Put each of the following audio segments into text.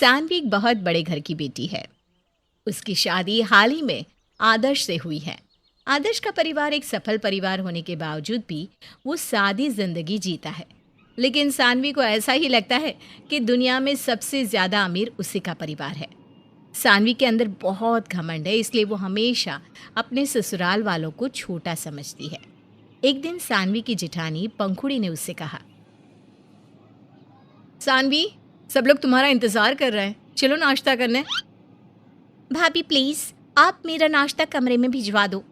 सानवी एक बहुत बड़े घर की बेटी है। उसकी शादी हाल ही में आदर्श से हुई है। आदर्श का परिवार एक सफल परिवार होने के बावजूद भी वो सादी जिंदगी जीता है। लेकिन सानवी को ऐसा ही लगता है कि दुनिया में सबसे ज़्यादा अमीर उसी का परिवार है। सानवी के अंदर बहुत घमंड है, इसलिए वो हमेशा अपने ससुराल वालों को छोटा समझती है। एक दिन सानवी की जेठानी पंखुड़ी ने उससे कहा, सानवी, सब लोग तुम्हारा इंतजार कर रहे हैं, चलो नाश्ता करने। भाभी प्लीज, आप मेरा नाश्ता कमरे में भिजवा दो,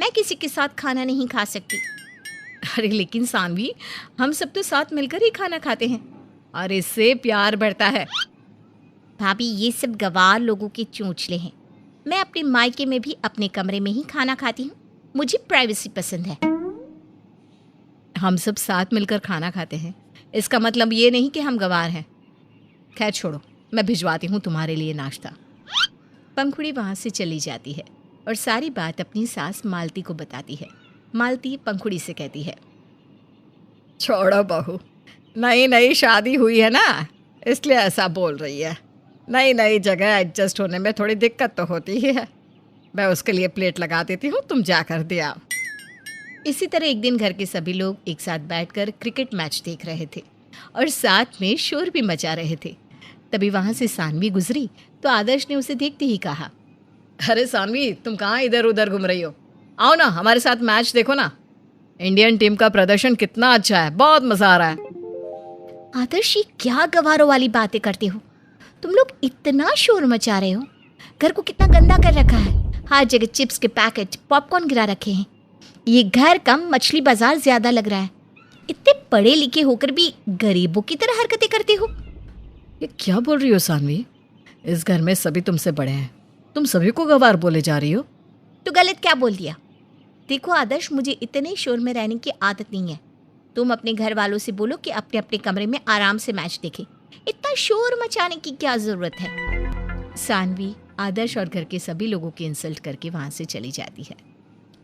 मैं किसी के साथ खाना नहीं खा सकती। अरे लेकिन सानवी, हम सब तो साथ मिलकर ही खाना खाते हैं और इससे प्यार बढ़ता है। भाभी, ये सब गवार लोगों के चोंचले हैं। मैं अपने मायके में भी अपने कमरे में ही खाना खाती हूँ, मुझे प्राइवेसी पसंद है। हम सब साथ मिलकर खाना खाते हैं, इसका मतलब ये नहीं कि हम गवार हैं। खैर छोड़ो, मैं भिजवाती हूँ तुम्हारे लिए नाश्ता। पंखुड़ी वहाँ से चली जाती है और सारी बात अपनी सास मालती को बताती है। मालती पंखुड़ी से कहती है, छोड़ो बहू, नई नई शादी हुई है ना, इसलिए ऐसा बोल रही है। नई नई जगह एडजस्ट होने में थोड़ी दिक्कत तो होती ही है। मैं उसके लिए प्लेट लगा देती हूँ, तुम जाकर दे आओ। इसी तरह एक दिन घर के सभी लोग एक साथ बैठकर क्रिकेट मैच देख रहे थे और साथ में शोर भी मचा रहे थे। तभी वहाँ से सानवी गुजरी तो आदर्श ने उसे देखते ही कहा, अरे सानवी, तुम कहाँ इधर उधर घूम रही हो? आओ ना, हमारे साथ मैच देखो ना। इंडियन टीम का प्रदर्शन कितना अच्छा है, बहुत मजा आ रहा है। आदर्श, ये क्या गवारों वाली बातें करते हो? तुम लोग इतना शोर मचा रहे हो। घर को कितना गंदा कर रखा है, हर जगह चिप्स के पैकेट, पॉपकॉर्न गिरा रखे हैं। ये घर कम मछली बाजार ज्यादा लग रहा है। इतने पढ़े लिखे होकर भी गरीबों की तरह हरकतें करते हो। ये क्या बोल रही हो सानवी? इस घर में सभी तुमसे बड़े हैं, तुम सभी को गवार बोले जा रही हो। तो गलत क्या बोल दिया? देखो आदर्श, मुझे इतने शोर में रहने की आदत नहीं है। तुम अपने घर वालों से बोलो कि अपने अपने कमरे में आराम से मैच देखें। इतना शोर मचाने की क्या जरूरत है? सानवी आदर्श और घर के सभी लोगों की इंसल्ट करके वहां से चली जाती है।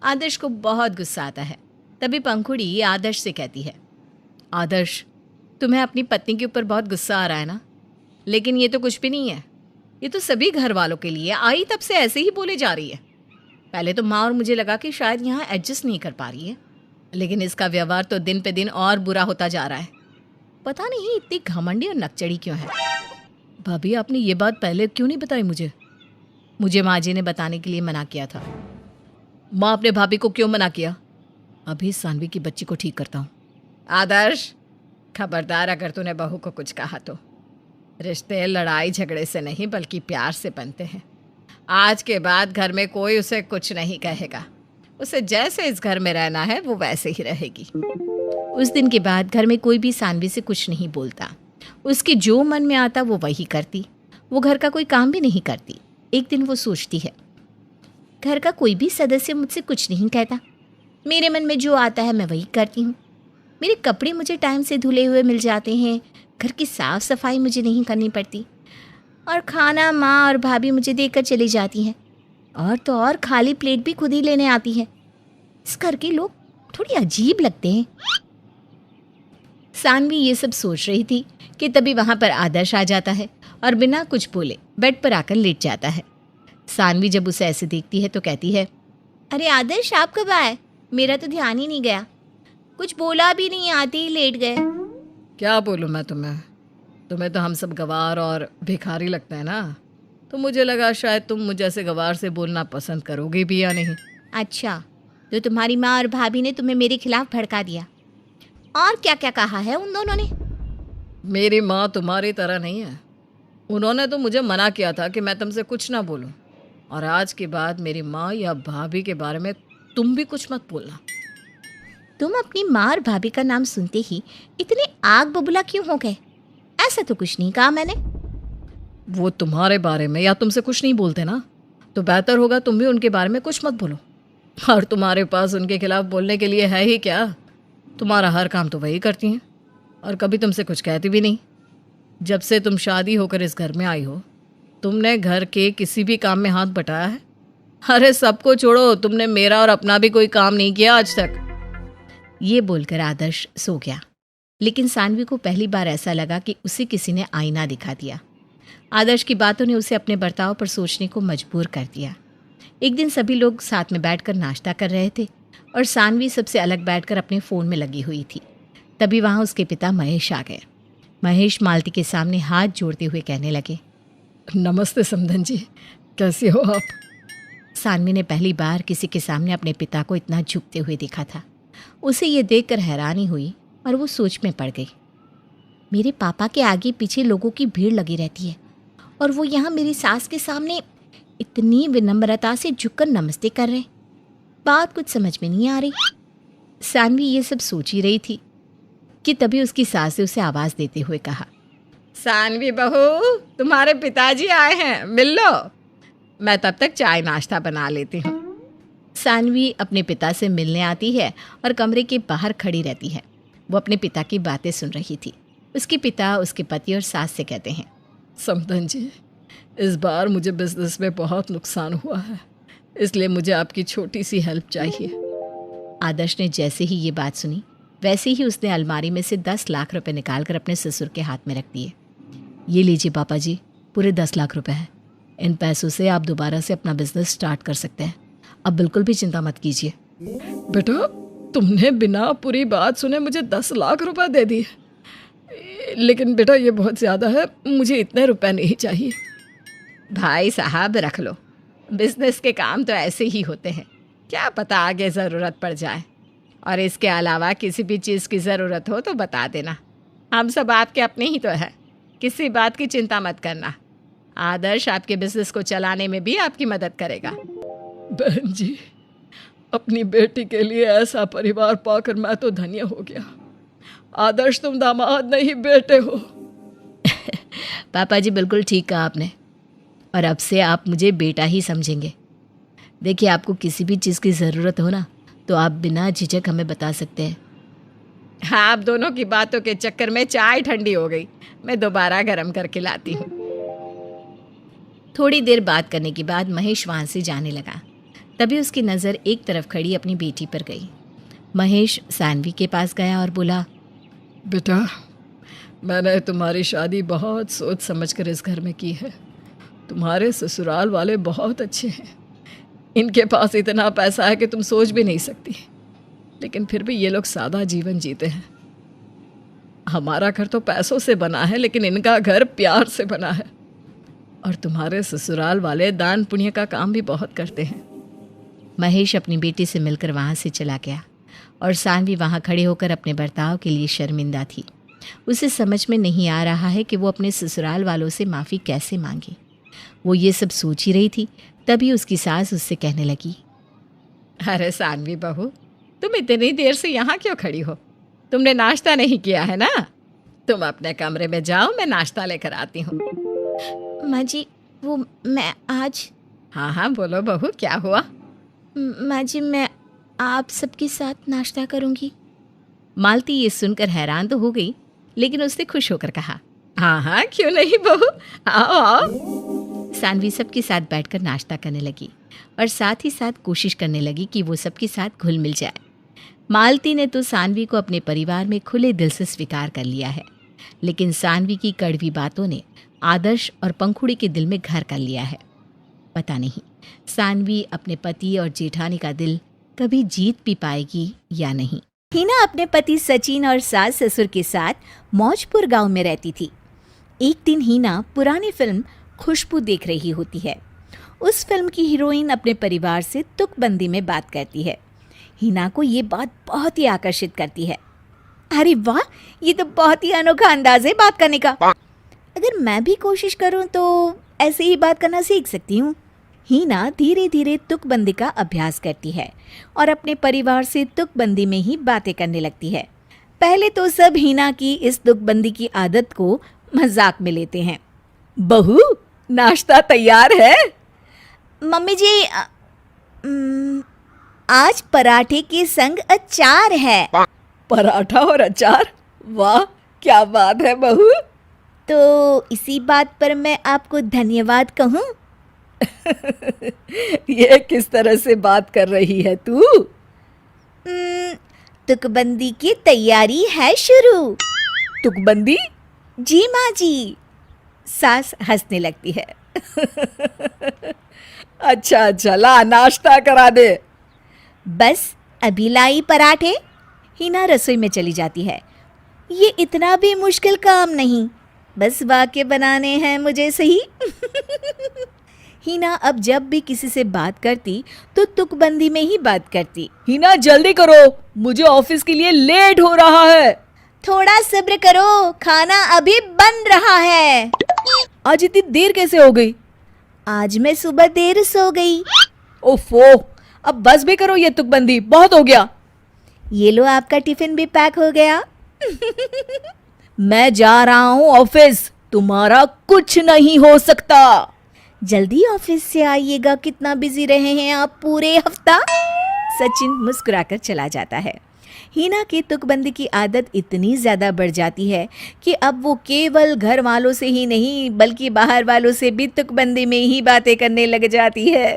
आदर्श को बहुत गुस्सा आता है। तभी पंखुड़ी आदर्श से कहती है, आदर्श, तुम्हें अपनी पत्नी के ऊपर बहुत गुस्सा आ रहा है ना? लेकिन ये तो कुछ भी नहीं है, ये तो सभी घर वालों के लिए आई तब से ऐसे ही बोले जा रही है। पहले तो माँ और मुझे लगा कि शायद यहाँ एडजस्ट नहीं कर पा रही है, लेकिन इसका व्यवहार तो दिन पे दिन और बुरा होता जा रहा है। पता नहीं इतनी घमंडी और नकचड़ी क्यों है। भाभी, आपने ये बात पहले क्यों नहीं बताई मुझे माँ जी ने बताने के लिए मना किया था। माँ अपने भाभी को क्यों मना किया? अभी सानवी की बच्ची को ठीक करता हूँ। आदर्श, खबरदार अगर तूने बहू को कुछ कहा तो। रिश्ते लड़ाई झगड़े से नहीं बल्कि प्यार से बनते हैं। आज के बाद घर में कोई उसे कुछ नहीं कहेगा। उसे जैसे इस घर में रहना है वो वैसे ही रहेगी। उस दिन के बाद घर में कोई भी सानवी से कुछ नहीं बोलता। उसके जो मन में आता वो वही करती। वो घर का कोई काम भी नहीं करती। एक दिन वो सोचती है, घर का कोई भी सदस्य मुझसे कुछ नहीं कहता। मेरे मन में जो आता है मैं वही करती हूँ। मेरे कपड़े मुझे टाइम से धुले हुए मिल जाते हैं। घर की साफ़ सफाई मुझे नहीं करनी पड़ती और खाना माँ और भाभी मुझे देकर चली जाती हैं। और तो और खाली प्लेट भी खुद ही लेने आती है। इस घर के लोग थोड़ी अजीब लगते हैं। सानवी ये सब सोच रही थी कि तभी वहाँ पर आदर्श आ जाता है और बिना कुछ बोले बेड पर आकर लेट जाता है। सानवी जब उसे ऐसे देखती है तो कहती है, अरे आदर्श, आप कब आए? मेरा तो ध्यान ही नहीं गया। कुछ बोला भी नहीं, आते ही लेट गए। क्या बोलूँ मैं तुम्हें तो हम सब गवार और भिखारी लगते हैं ना, तो मुझे लगा शायद तुम मुझे ऐसे गवार से बोलना पसंद करोगे भी या नहीं। अच्छा, तो तुम्हारी माँ और भाभी ने तुम्हें मेरे खिलाफ भड़का दिया। और क्या क्या कहा है उन दोनों ने? मेरी माँ तुम्हारी तरह नहीं है। उन्होंने तो मुझे मना किया था कि मैं तुमसे कुछ ना बोलूं, और आज के बाद मेरी माँ या भाभी के बारे में तुम भी कुछ मत बोलना। तुम अपनी माँ और भाभी का नाम सुनते ही इतने आग बबूला क्यों हो गए? ऐसा तो कुछ नहीं कहा मैंने। वो तुम्हारे बारे में या तुमसे कुछ नहीं बोलते ना, तो बेहतर होगा तुम भी उनके बारे में कुछ मत बोलो। और तुम्हारे पास उनके खिलाफ बोलने के लिए है ही क्या? तुम्हारा हर काम तो वही करती हैं और कभी तुमसे कुछ कहती भी नहीं। जब से तुम शादी होकर इस घर में आई हो, तुमने घर के किसी भी काम में हाथ बटाया है? अरे सबको छोड़ो, तुमने मेरा और अपना भी कोई काम नहीं किया आज तक। ये बोलकर आदर्श सो गया। लेकिन सानवी को पहली बार ऐसा लगा कि उसे किसी ने आईना दिखा दिया। आदर्श की बातों ने उसे अपने बर्ताव पर सोचने को मजबूर कर दिया। एक दिन सभी लोग साथ में बैठकर नाश्ता कर रहे थे और सानवी सबसे अलग बैठकर अपने फ़ोन में लगी हुई थी। तभी वहाँ उसके पिता महेश आ गए। महेश मालती के सामने हाथ जोड़ते हुए कहने लगे, नमस्ते समधन जी, कैसे हो आप? सानवी ने पहली बार किसी के सामने अपने पिता को इतना झुकते हुए देखा था। उसे ये देखकर हैरानी हुई और वो सोच में पड़ गई। मेरे पापा के आगे पीछे लोगों की भीड़ लगी रहती है और वो यहाँ मेरी सास के सामने इतनी विनम्रता से झुककर नमस्ते कर रहे। बात कुछ समझ में नहीं आ रही। सानवी ये सब सोच ही रही थी कि तभी उसकी सास ने उसे आवाज़ देते हुए कहा, सानवी बहू, तुम्हारे पिताजी आए हैं, मिल लो। मैं तब तक चाय नाश्ता बना लेती हूँ। सानवी अपने पिता से मिलने आती है और कमरे के बाहर खड़ी रहती है। वो अपने पिता की बातें सुन रही थी। उसके पिता उसके पति और सास से कहते हैं, समधन जी, इस बार मुझे बिजनेस में बहुत नुकसान हुआ है, इसलिए मुझे आपकी छोटी सी हेल्प चाहिए। आदर्श ने जैसे ही ये बात सुनी वैसे ही उसने अलमारी में से 10 लाख रुपए निकालकर अपने ससुर के हाथ में रख दिए। ये लीजिए पापा जी, पूरे 10 लाख रुपए हैं। इन पैसों से आप दोबारा से अपना बिजनेस स्टार्ट कर सकते हैं। अब बिल्कुल भी चिंता मत कीजिए। बेटा, तुमने बिना पूरी बात सुने मुझे 10 लाख रुपए दे दिए। लेकिन बेटा, ये बहुत ज़्यादा है, मुझे इतने रुपए नहीं चाहिए। भाई साहब रख लो, बिजनेस के काम तो ऐसे ही होते हैं, क्या पता आगे ज़रूरत पड़ जाए। और इसके अलावा किसी भी चीज़ की ज़रूरत हो तो बता देना, हम सब आपके अपने ही तो हैं। किसी बात की चिंता मत करना। आदर्श आपके बिजनेस को चलाने में भी आपकी मदद करेगा। बहन जी, अपनी बेटी के लिए ऐसा परिवार पाकर मैं तो धन्य हो गया। आदर्श, तुम दामाद नहीं बेटे हो। पापा जी बिल्कुल ठीक कहा आपने, और अब से आप मुझे बेटा ही समझेंगे। देखिए, आपको किसी भी चीज़ की ज़रूरत हो ना तो आप बिना झिझक हमें बता सकते हैं। हाँ, आप दोनों की बातों के चक्कर में चाय ठंडी हो गई, मैं दोबारा गर्म करके लाती हूँ। थोड़ी देर बात करने के बाद महेश वहाँ से जाने लगा। तभी उसकी नज़र एक तरफ खड़ी अपनी बेटी पर गई। महेश सानवी के पास गया और बोला, बेटा, मैंने तुम्हारी शादी बहुत सोच समझ कर इस घर में की है। तुम्हारे ससुराल वाले बहुत अच्छे हैं, इनके पास इतना पैसा है कि तुम सोच भी नहीं सकती, लेकिन फिर भी ये लोग सादा जीवन जीते हैं। हमारा घर तो पैसों से बना है, लेकिन इनका घर प्यार से बना है। और तुम्हारे ससुराल वाले दान पुण्य का काम भी बहुत करते हैं। महेश अपनी बेटी से मिलकर वहाँ से चला गया और सानवी वहाँ खड़े होकर अपने बर्ताव के लिए शर्मिंदा थी। उसे समझ में नहीं आ रहा है कि वो अपने ससुराल वालों से माफ़ी कैसे मांगे। वो ये सब सोच ही रही थी, तभी उसकी सास उससे कहने लगी, अरे सानवी बहू, तुम इतनी देर से यहाँ क्यों खड़ी हो? तुमने नाश्ता नहीं किया है ना? तुम अपने कमरे में जाओ, मैं नाश्ता लेकर आती हूँ। माँ जी, वो मैं आज। हाँ हाँ बोलो बहू, क्या हुआ? माँ जी, मैं आप सबके साथ नाश्ता करूँगी। मालती ये सुनकर हैरान तो हो गई, लेकिन उसने खुश होकर कहा, हाँ हाँ क्यों नहीं बहू, आओ आओ। सानवी सबके साथ बैठकर नाश्ता करने लगी और साथ ही साथ कोशिश करने लगी कि वो सबके साथ घुल मिल जाए। मालती ने तो सानवी को अपने परिवार में खुले दिल से स्वीकार कर लिया है, लेकिन सानवी की कड़वी बातों ने आदर्श और पंखुड़ी के दिल में घर कर लिया है। पता नहीं सानवी अपने पति और जेठानी का दिल कभी जीत भी पाएगी या नहीं। हिना अपने पति सचिन और सास ससुर के साथ मौजपुर गांव में रहती थी। एक दिन हिना पुरानी फिल्म खुशबू देख रही होती है। उस फिल्म की हीरोइन अपने परिवार से तुकबंदी में बात करती है। हिना को ये बात बहुत ही आकर्षित करती है। अरे वाह, ये तो बहुत ही अनोखा अंदाज है बात करने का। अगर मैं भी कोशिश करूं तो ऐसे ही बात करना सीख सकती हूँ। हिना धीरे धीरे तुकबंदी का अभ्यास करती है और अपने परिवार से तुकबंदी में ही बातें करने लगती है। पहले तो सब हिना की इस तुकबंदी की आदत को मजाक में लेते हैं। बहू, नाश्ता तैयार है? मम्मी जी, आज पराठे के संग अचार है। पराठा और अचार? वाह, क्या बात है बहू। तो इसी बात पर मैं आपको धन्यवाद कहूँ? ये किस तरह से बात कर रही है तू? तुकबंदी की तैयारी है शुरू। तुकबंदी? जी माँ जी। सास हंसने लगती है। अच्छा अच्छा, ला नाश्ता करा दे। बस अभी लाई पराठे। हिना रसोई में चली जाती है। ये इतना भी मुश्किल काम नहीं, बस वाक्य बनाने हैं मुझे सही। हिना अब जब भी किसी से बात करती तो तुकबंदी में ही बात करती। हिना जल्दी करो, मुझे ऑफिस के लिए लेट हो रहा है। थोड़ा सब्र करो, खाना अभी बन रहा है। आज इतनी देर कैसे हो गई? आज मैं सुबह देर सो गई। ओफो, अब बस भी करो, ये तुकबंदी बहुत हो गया। ये लो, आपका टिफिन भी पैक हो गया। मैं जा रहा हूँ ऑफिस, तुम्हारा कुछ नहीं हो सकता। जल्दी ऑफिस से आइएगा, कितना बिजी रहे हैं आप पूरे हफ्ता। सचिन मुस्कुराकर चला जाता है। हिना की तुकबंदी की आदत इतनी ज़्यादा बढ़ जाती है कि अब वो केवल घर वालों से ही नहीं बल्कि बाहर वालों से भी तुकबंदी में ही बातें करने लग जाती है।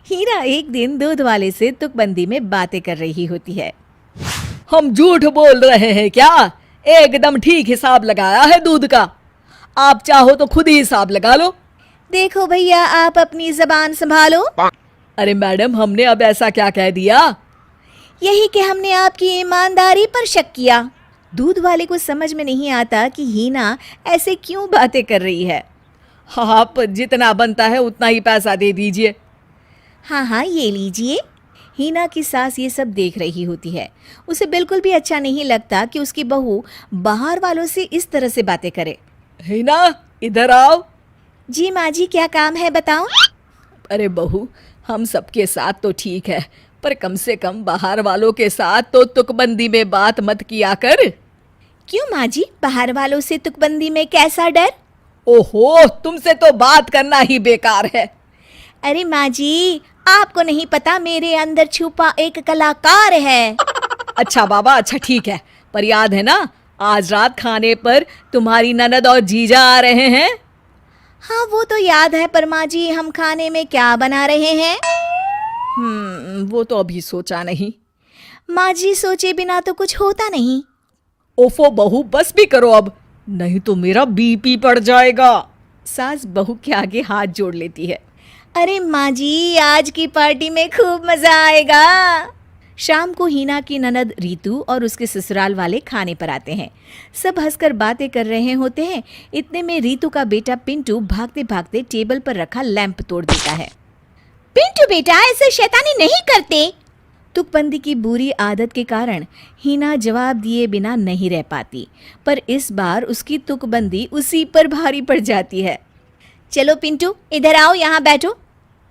हिना एक दिन दूध वाले से तुकबंदी में बातें कर रही होती है। हम झूठ बोल रहे हैं क्या? एकदम ठीक हिसाब लगाया है दूध का। आप चाहो तो खुद ही हिसाब लगा लो। देखो भैया, आप अपनी ज़बान संभालो। अरे मैडम, हमने अब ऐसा क्या कह दिया? यही कि हमने आपकी ईमानदारी पर शक किया। दूध वाले को समझ में नहीं आता कि हिना ऐसे क्यों बातें कर रही है। आप जितना बनता है उतना ही पैसा दे दीजिए। हाँ हाँ, ये लीजिए। हिना की सास ये सब देख रही होती है। उसे बिल्कुल भी अच्छा नहीं लगता कि उसकी बहू बाहर वालों से इस तरह से बातें करे। हिना, इधर आओ। जी माँ जी, क्या काम है बताओ। अरे बहू, हम सबके साथ तो ठीक है, पर कम से कम बाहर वालों के साथ तो तुकबंदी में बात मत किया कर। क्यों माँ जी, बाहर वालों से तुकबंदी में कैसा डर? ओहो, तुमसे तो बात करना ही बेकार है। अरे माँ जी, आपको नहीं पता मेरे अंदर छुपा एक कलाकार है। अच्छा बाबा, अच्छा ठीक है, पर याद है ना आज रात खाने पर तुम्हारी ननद और जीजा आ रहे हैं? हाँ वो तो याद है, पर माँ जी हम खाने में क्या बना रहे हैं? वो तो अभी सोचा नहीं। माँ जी, सोचे बिना तो कुछ होता नहीं। ओफो बहू, बस भी करो अब, नहीं तो मेरा बीपी बढ़ जाएगा। सास बहू के आगे हाथ जोड़ लेती है। अरे माँ जी, आज की पार्टी में खूब मजा आएगा। शाम को हिना की ननद रीतू और उसके ससुराल वाले खाने पर आते हैं। सब हंसकर बातें कर रहे होते हैं। इतने में रीतू का बेटा पिंटू भागते भागते टेबल पर रखा लैंप तोड़ देता है। पिंटू बेटा, ऐसे शैतानी नहीं करते। तुकबंदी की बुरी आदत के कारण हिना जवाब दिए बिना नहीं रह पाती, पर इस बार उसकी तुकबंदी उसी पर भारी पड़ जाती है। चलो पिंटू, इधर आओ, यहाँ बैठो।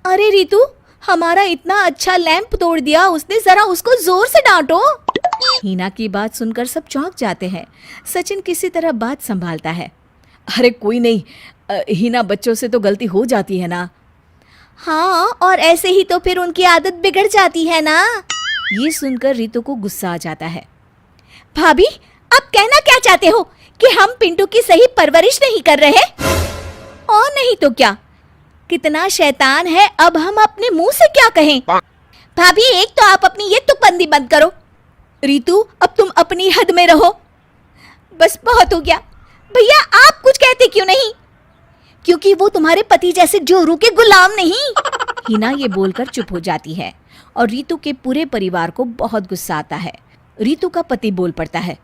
अरे रीतू, हमारा इतना अच्छा लैंप तोड़ दिया उसने, जरा उसको जोर से डांटो। हिना की बात सुनकर सब चौंक जाते हैं। सचिन किसी तरह बात संभालता है। अरे कोई नहीं, हिना, बच्चों से तो गलती हो जाती है ना। हाँ, और ऐसे ही तो फिर उनकी आदत बिगड़ जाती है ना। ये सुनकर रीतू को गुस्सा आ जाता है। भाभी, आप कहना क्या चाहते हो कि हम पिंटू की सही परवरिश नहीं कर रहे? और नहीं तो क्या, कितना शैतान है, अब हम अपने मुंह से क्या कहें? भाभी, एक तो आप अपनी ये तुकबंदी बंद करो। रीतू, अब तुम अपनी हद में रहो। बस बहुत हो गया। भैया, आप कुछ कहते क्यों नहीं? क्योंकि वो तुम्हारे पति जैसे जोरू के गुलाम नहीं। हिना ये बोलकर चुप हो जाती है और रीतू के पूरे परिवार को बहुत गुस्सा आता है। रीतू का पति बोल पड़ता है।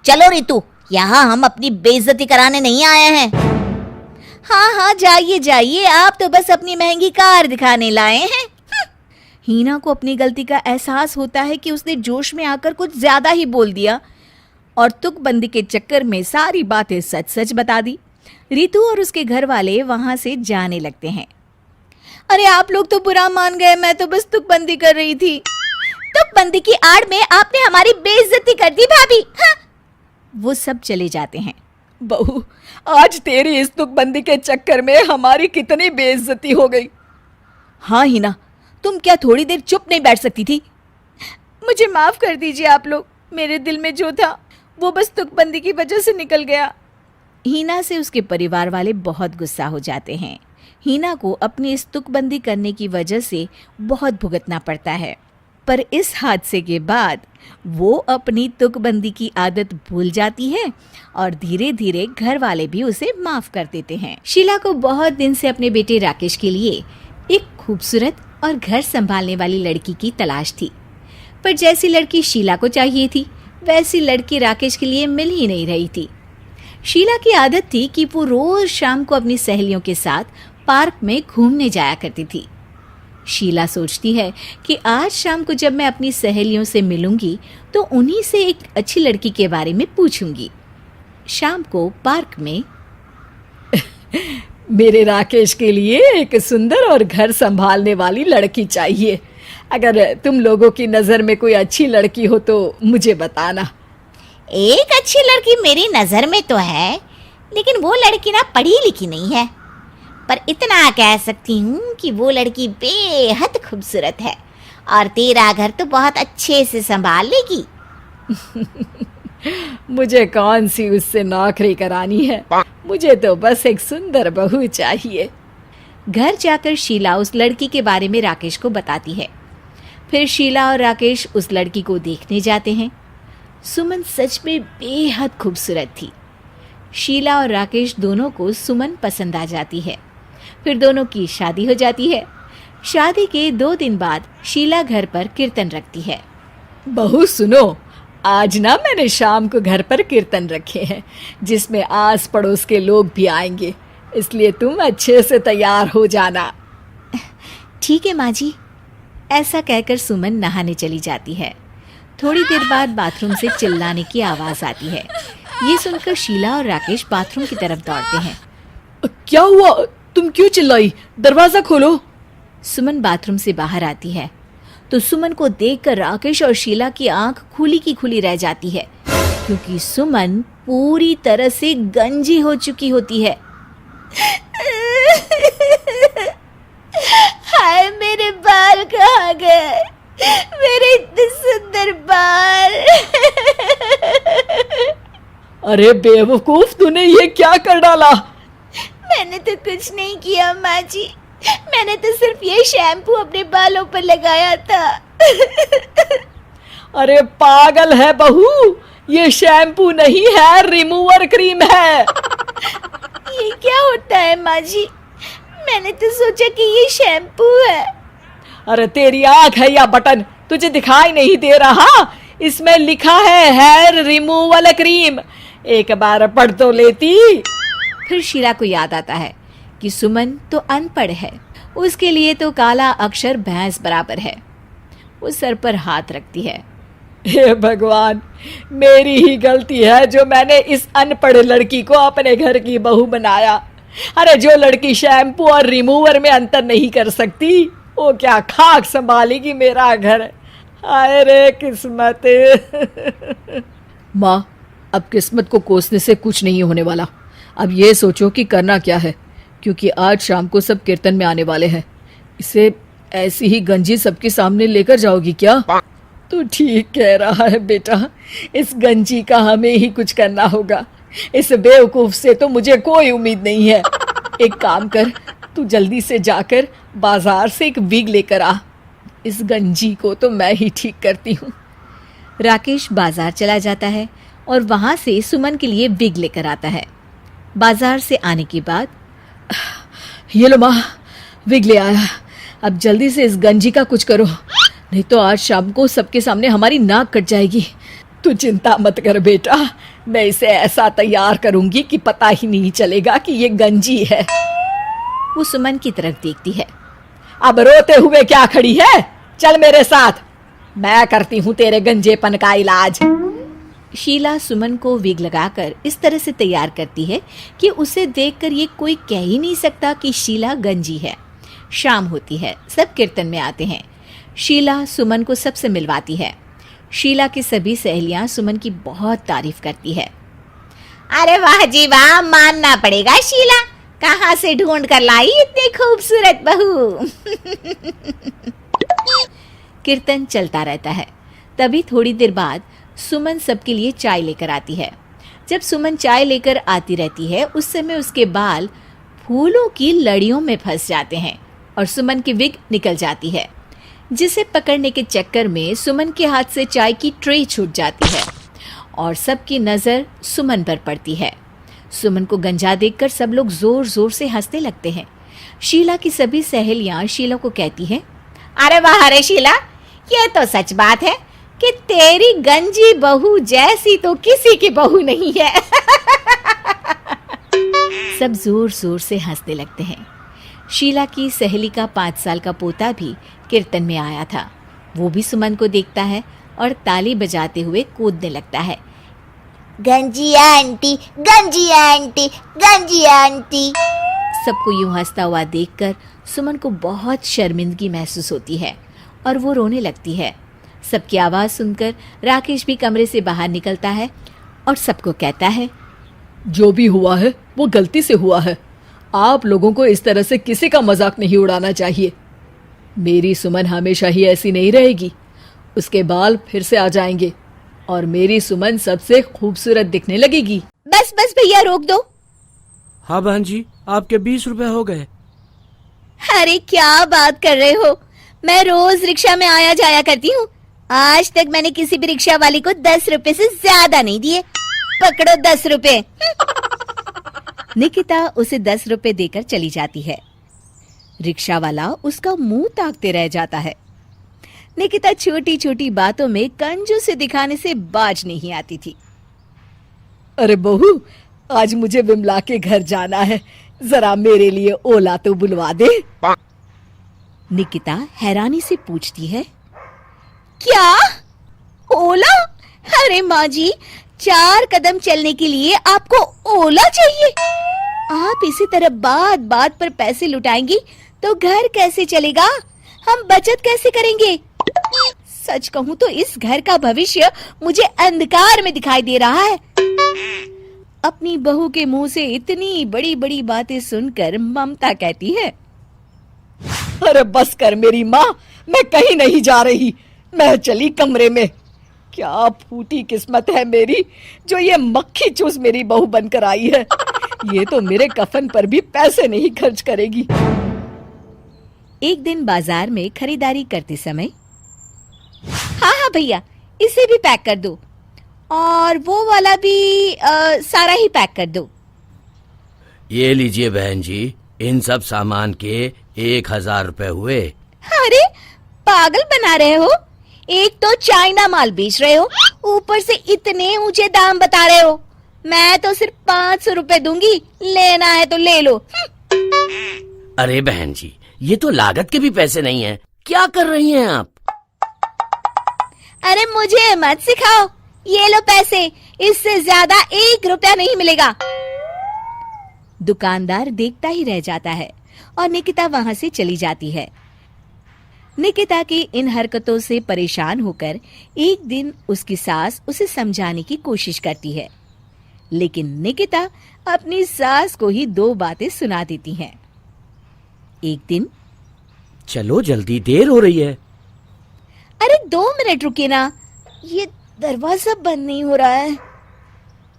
चलो रीतू, यहाँ हम अपनी बेइज्जती कराने नहीं आए हैं। हाँ हाँ, जाइए जाइए, आप तो बस अपनी महंगी कार दिखाने लाए हैं। हिना को अपनी गलती का एहसास होता है कि उसने जोश में आकर कुछ ज्यादा ही बोल दिया और तुकबंदी के चक्कर में सारी बातें सच सच बता दी। रीतू और उसके घर वाले वहां से जाने लगते हैं। अरे आप लोग तो बुरा मान गए, मैं तो बस तुकबंदी कर रही थी। तुकबंदी की आड़ में आपने हमारी बेइज्जती कर दी भाभी। हाँ। वो सब चले जाते हैं। बहू, आज तेरी इस तुकबंदी के चक्कर में हमारी कितनी बेइज्जती हो गई। हाँ हिना, तुम क्या थोड़ी देर चुप नहीं बैठ सकती थी? मुझे माफ कर दीजिए आप लोग, मेरे दिल में जो था वो बस तुकबंदी की वजह से निकल गया। हिना से उसके परिवार वाले बहुत गुस्सा हो जाते हैं। हिना को अपनी इस तुकबंदी करने की वजह से बहुत भुगतना पड़ता है। पर इस हादसे के बाद वो अपनी तुकबंदी की आदत भूल जाती है और धीरे धीरे घर वाले भी उसे माफ कर देते हैं। शीला को बहुत दिन से अपने बेटे राकेश के लिए एक खूबसूरत और घर संभालने वाली लड़की की तलाश थी, पर जैसी लड़की शीला को चाहिए थी वैसी लड़की राकेश के लिए मिल ही नहीं रही थी। शीला की आदत थी कि वो रोज शाम को अपनी सहेलियों के साथ पार्क में घूमने जाया करती थी। शीला सोचती है कि आज शाम को जब मैं अपनी सहेलियों से मिलूंगी तो उन्हीं से एक अच्छी लड़की के बारे में पूछूंगी। शाम को पार्क में मेरे राकेश के लिए एक सुंदर और घर संभालने वाली लड़की चाहिए। अगर तुम लोगों की नज़र में कोई अच्छी लड़की हो तो मुझे बताना। एक अच्छी लड़की मेरी नजर में तो है, लेकिन वो लड़की ना पढ़ी लिखी नहीं है। पर इतना कह सकती हूँ कि वो लड़की बेहद खूबसूरत है और तेरा घर तो बहुत अच्छे से संभाल लेगी। मुझे कौन सी उससे नौकरी करानी है, मुझे तो बस एक सुंदर बहू चाहिए। घर जाकर शीला उस लड़की के बारे में राकेश को बताती है। फिर शीला और राकेश उस लड़की को देखने जाते हैं। सुमन सच में बेहद खूबसूरत थी। शीला और राकेश दोनों को सुमन पसंद आ जाती है। फिर दोनों की शादी हो जाती है। शादी के 2 दिन बाद शीला घर पर कीर्तन रखती है। बहू सुनो, आज ना मैंने शाम को घर पर कीर्तन रखे हैं जिसमें आस पड़ोस के लोग भी आएंगे, इसलिए तुम अच्छे से तैयार हो जाना। ठीक है माँ जी। ऐसा कहकर सुमन नहाने चली जाती है। थोड़ी देर बाद बाथरूम से चिल्लाने की आवाज़ आती है। ये सुनकर शीला और राकेश बाथरूम की तरफ दौड़ते हैं। क्या हुआ? तुम क्यों चिल्लाई? दरवाजा खोलो। सुमन बाथरूम से बाहर आती है तो सुमन को देखकर राकेश और शीला की आंख खुली की खुली रह जाती है, क्योंकि सुमन पूरी तरह से गंजी हो चुकी होती है। हाय, मेरे बाल कहाँ गए? मेरे इतने सुंदर बाल। अरे बेवकूफ, तूने ये क्या कर डाला? मैंने तो कुछ नहीं किया माँ जी, मैंने तो सिर्फ ये शैम्पू अपने बालों पर लगाया था। अरे पागल है बहू, ये शैम्पू नहीं है, रिमूवर क्रीम है। ये क्या होता है माँ जी? मैंने तो सोचा कि ये शैम्पू है। अरे तेरी आँख है या बटन, तुझे दिखाई नहीं दे रहा? इसमें लिखा है हेयर रिमूवल क्रीम। एक बार पढ़ तो लेती। फिर शीला को याद आता है कि सुमन तो अनपढ़ है, उसके लिए तो काला अक्षर भैंस बराबर है। वो सर पर हाथ रखती है। हे भगवान, मेरी ही गलती है जो मैंने इस अनपढ़ लड़की को अपने घर की बहू बनाया। अरे जो लड़की शैम्पू और रिमूवर में अंतर नहीं कर सकती, वो क्या खाक संभालेगी मेरा घर। हाय रे किस्मत। माँ, अब किस्मत को कोसने से कुछ नहीं होने वाला। अब ये सोचो कि करना क्या है, क्योंकि आज शाम को सब कीर्तन में आने वाले हैं। इसे ऐसी ही गंजी सबके सामने लेकर जाओगी क्या? तू ठीक कह रहा है बेटा, इस गंजी का हमें ही कुछ करना होगा। इस बेवकूफ से तो मुझे कोई उम्मीद नहीं है। एक काम कर, तू जल्दी से जाकर बाजार से एक विग लेकर आ। इस गंजी को तो मैं ही ठीक करती हूँ। राकेश बाजार चला जाता है और वहां से सुमन के लिए विग लेकर आता है। बाजार से आने के बाद, ये लो माँ, विग ले आया। अब जल्दी से इस गंजी का कुछ करो, नहीं तो आज शाम को सबके सामने हमारी नाक कट जाएगी। तू चिंता मत कर बेटा, मैं इसे ऐसा तैयार करूंगी कि पता ही नहीं चलेगा कि ये गंजी है। वो सुमन की तरफ देखती है। अब रोते हुए क्या खड़ी है? चल मेरे साथ, मैं करती हूँ तेरे गंजेपन का इलाज। शीला सुमन को विग लगाकर इस तरह से तैयार करती है कि उसे देखकर ये कोई कह ही नहीं सकता कि शीला गंजी है। शाम होती है, सब कीर्तन में आते हैं। शीला सुमन को सबसे मिलवाती है। शीला की सभी सहेलियां सुमन की बहुत तारीफ करती है। अरे वाह जी वाह, मानना पड़ेगा शीला, कहाँ से ढूंढ कर लाई इतनी खूबसूरत बहू। कीर्तन चलता रहता है। तभी थोड़ी देर बाद सुमन सबके लिए चाय लेकर आती है। जब सुमन चाय लेकर आती रहती है, उस समय उसके बाल फूलों की लड़ियों में फंस जाते हैं और सुमन की विग निकल जाती है। जिसे पकड़ने के चक्कर में सुमन के हाथ से चाय की ट्रे छूट जाती है और सबकी नजर सुमन पर पड़ती है। सुमन को गंजा देखकर सब लोग जोर जोर से हंसने लगते हैं। शीला की सभी सहेलियां शीला को कहती हैं, अरे वाह रे शीला, ये तो सच बात है कि तेरी गंजी बहू जैसी तो किसी की बहू नहीं है। सब जोर जोर से हंसने लगते हैं। शीला की सहेली का 5 साल का पोता भी कीर्तन में आया था। वो भी सुमन को देखता है और ताली बजाते हुए कूदने लगता है। गंजी आंटी, गंजी आंटी, गंजी आंटी। सबको यूं हंसता हुआ देखकर सुमन को बहुत शर्मिंदगी महसूस होती है और वो रोने लगती है। सबकी आवाज़ सुनकर राकेश भी कमरे से बाहर निकलता है और सबको कहता है, जो भी हुआ है वो गलती से हुआ है। आप लोगों को इस तरह से किसी का मजाक नहीं उड़ाना चाहिए। मेरी सुमन हमेशा ही ऐसी नहीं रहेगी। उसके बाल फिर से आ जाएंगे और मेरी सुमन सबसे खूबसूरत दिखने लगेगी। बस बस भैया, रोक दो। हाँ बहन जी, आपके 20 रुपए हो गए। अरे क्या बात कर रहे हो, मैं रोज रिक्शा में आया जाया करती हूँ। आज तक मैंने किसी भी रिक्शा वाली को 10 रुपए से ज्यादा नहीं दिए। पकड़ो 10 रुपए। निकिता उसे 10 रुपए देकर चली जाती है। रिक्शा वाला उसका मुंह ताकते रह जाता है। निकिता छोटी छोटी बातों में कंजूसी दिखाने से बाज नहीं आती थी। अरे बहू, आज मुझे विमला के घर जाना है, जरा मेरे लिए ओला तो बुलवा दे। निकिता हैरानी से पूछती है, क्या ओला? अरे माँ जी, 4 कदम चलने के लिए आपको ओला चाहिए? आप इसी तरह बात बात पर पैसे लुटाएंगी तो घर कैसे चलेगा? हम बचत कैसे करेंगे? सच कहूँ तो इस घर का भविष्य मुझे अंधकार में दिखाई दे रहा है। अपनी बहू के मुंह से इतनी बड़ी बड़ी बातें सुनकर ममता कहती है, अरे बस कर मेरी माँ, मैं कहीं नहीं जा रही। मैं चली कमरे में। क्या फूटी किस्मत है मेरी जो ये मक्खी चूस मेरी बहू बनकर आई है। ये तो मेरे कफन पर भी पैसे नहीं खर्च करेगी। एक दिन बाजार में खरीदारी करते समय, हाँ हाँ भैया, इसे भी पैक कर दो और वो वाला भी सारा ही पैक कर दो। ये लीजिए बहन जी, इन सब सामान के 1000 रुपए हुए। अरे पागल बना रहे हो? एक तो चाइना माल बेच रहे हो, ऊपर से इतने ऊंचे दाम बता रहे हो। मैं तो सिर्फ 500 रुपए दूंगी, लेना है तो ले लो। अरे बहन जी, ये तो लागत के भी पैसे नहीं है। क्या कर रही हैं आप? अरे मुझे मत सिखाओ, ये लो पैसे, इससे ज्यादा 1 रुपया नहीं मिलेगा। दुकानदार देखता ही रह जाता है और निकिता वहां से चली जाती है। निकिता की इन हरकतों से परेशान होकर एक दिन उसकी सास उसे समझाने की कोशिश करती है, लेकिन निकिता अपनी सास को ही 2 बातें सुना देती है। एक दिन, चलो जल्दी, देर हो रही है। अरे 2 मिनट रुकिए ना, ये दरवाजा बंद नहीं हो रहा है।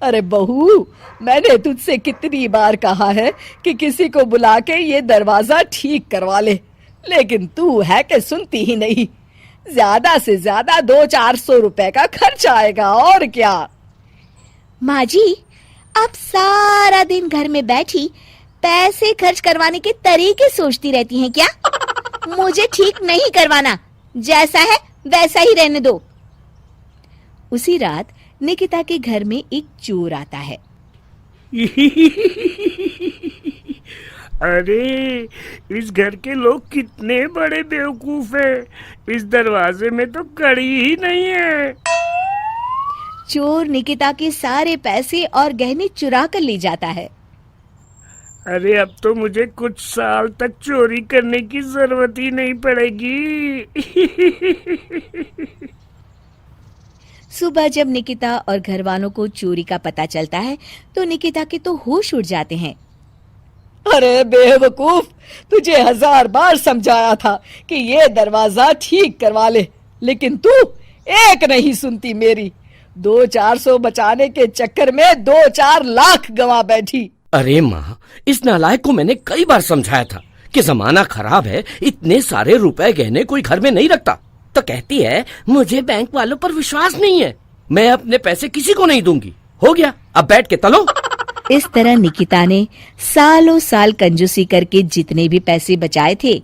अरे बहू, मैंने तुझसे कितनी बार कहा है कि किसी को बुला के ये दरवाजा ठीक करवा ले, लेकिन तू है कि सुनती ही नहीं। ज्यादा से ज्यादा 200-400 रुपए का खर्च आएगा, और क्या। माँ जी, आप सारा दिन घर में बैठी पैसे खर्च करवाने के तरीके सोचती रहती हैं क्या? मुझे ठीक नहीं करवाना, जैसा है वैसा ही रहने दो। उसी रात निकिता के घर में एक चोर आता है। अरे इस घर के लोग कितने बड़े बेवकूफ हैं। इस दरवाजे में तो कड़ी ही नहीं है। चोर निकिता के सारे पैसे और गहने चुरा कर ले जाता है। अरे अब तो मुझे कुछ साल तक चोरी करने की जरूरत ही नहीं पड़ेगी। सुबह जब निकिता और घर वालों को चोरी का पता चलता है तो निकिता के तो होश उड़ जाते हैं। अरे बेवकूफ, तुझे 1000 बार समझाया था कि ये दरवाजा ठीक करवा ले, लेकिन तू एक नहीं सुनती मेरी। 200-400 बचाने के चक्कर में 2-4 लाख गंवा बैठी। अरे माँ, इस नालायक को मैंने कई बार समझाया था कि जमाना खराब है, इतने सारे रुपए गहने कोई घर में नहीं रखता। तो कहती है मुझे बैंक वालों पर विश्वास नहीं है, मैं अपने पैसे किसी को नहीं दूंगी। हो गया, अब बैठ के तलो। इस तरह निकिता ने सालों साल कंजूसी करके जितने भी पैसे बचाए थे,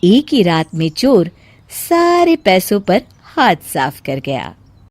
एक ही रात में चोर सारे पैसों पर हाथ साफ कर गया।